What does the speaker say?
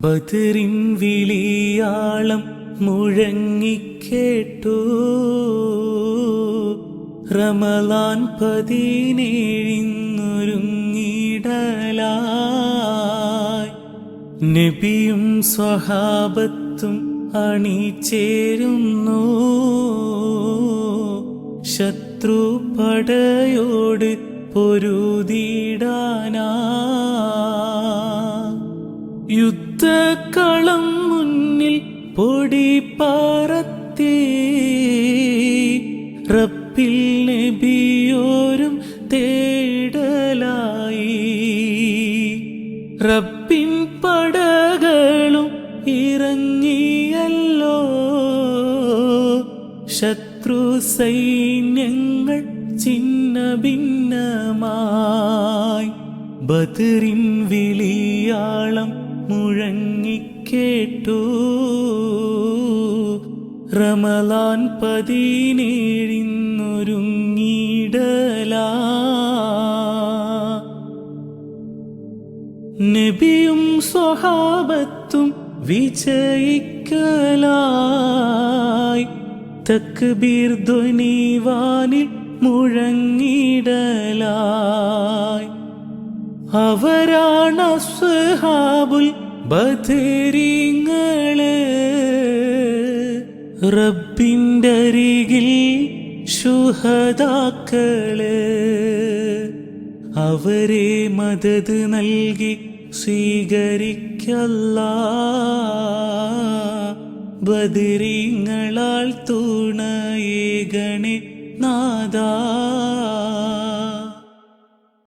ബദറിൻ വിളിയാളം മുഴങ്ങിക്കേട്ടു. റമളാൻ 17 നബിയും സ്വഹാബത്തും അണിചേരുന്നു. ശത്രു പടയോട് പൊരുതിടാനാ. യുദ്ധക്കളം മുന്നിൽ പൊടി പറത്തി. റബ്ബിൽ നബിയോരും തേടലായി. റബ്ബിൻ പടകളും ഇറങ്ങിയല്ലോ. ശത്രു സൈന്യങ്ങൾ ചിന്ന ഭിന്നമായി. ബദറിൻ വിളിയാളം മുഴങ്ങിക്കേട്ടു. റമളാൻ 17 നബിയും സ്വഹാബത്തും വിജയിക്കലായി. തക്ബീർ ധ്വനിവാനിൽ മുഴങ്ങിടലായി. അവരാണ് അസ്ഹാബുൽ ബദരീങ്ങള്. റബ്ബിന്റെ അരികിൽ ശുഹദാക്കള്. അവരെ മദദ് നൽകി സ്വീകരിക്കല്ലാ. ബദരീങ്ങളാൽ തുണയേകണേ നാദാ.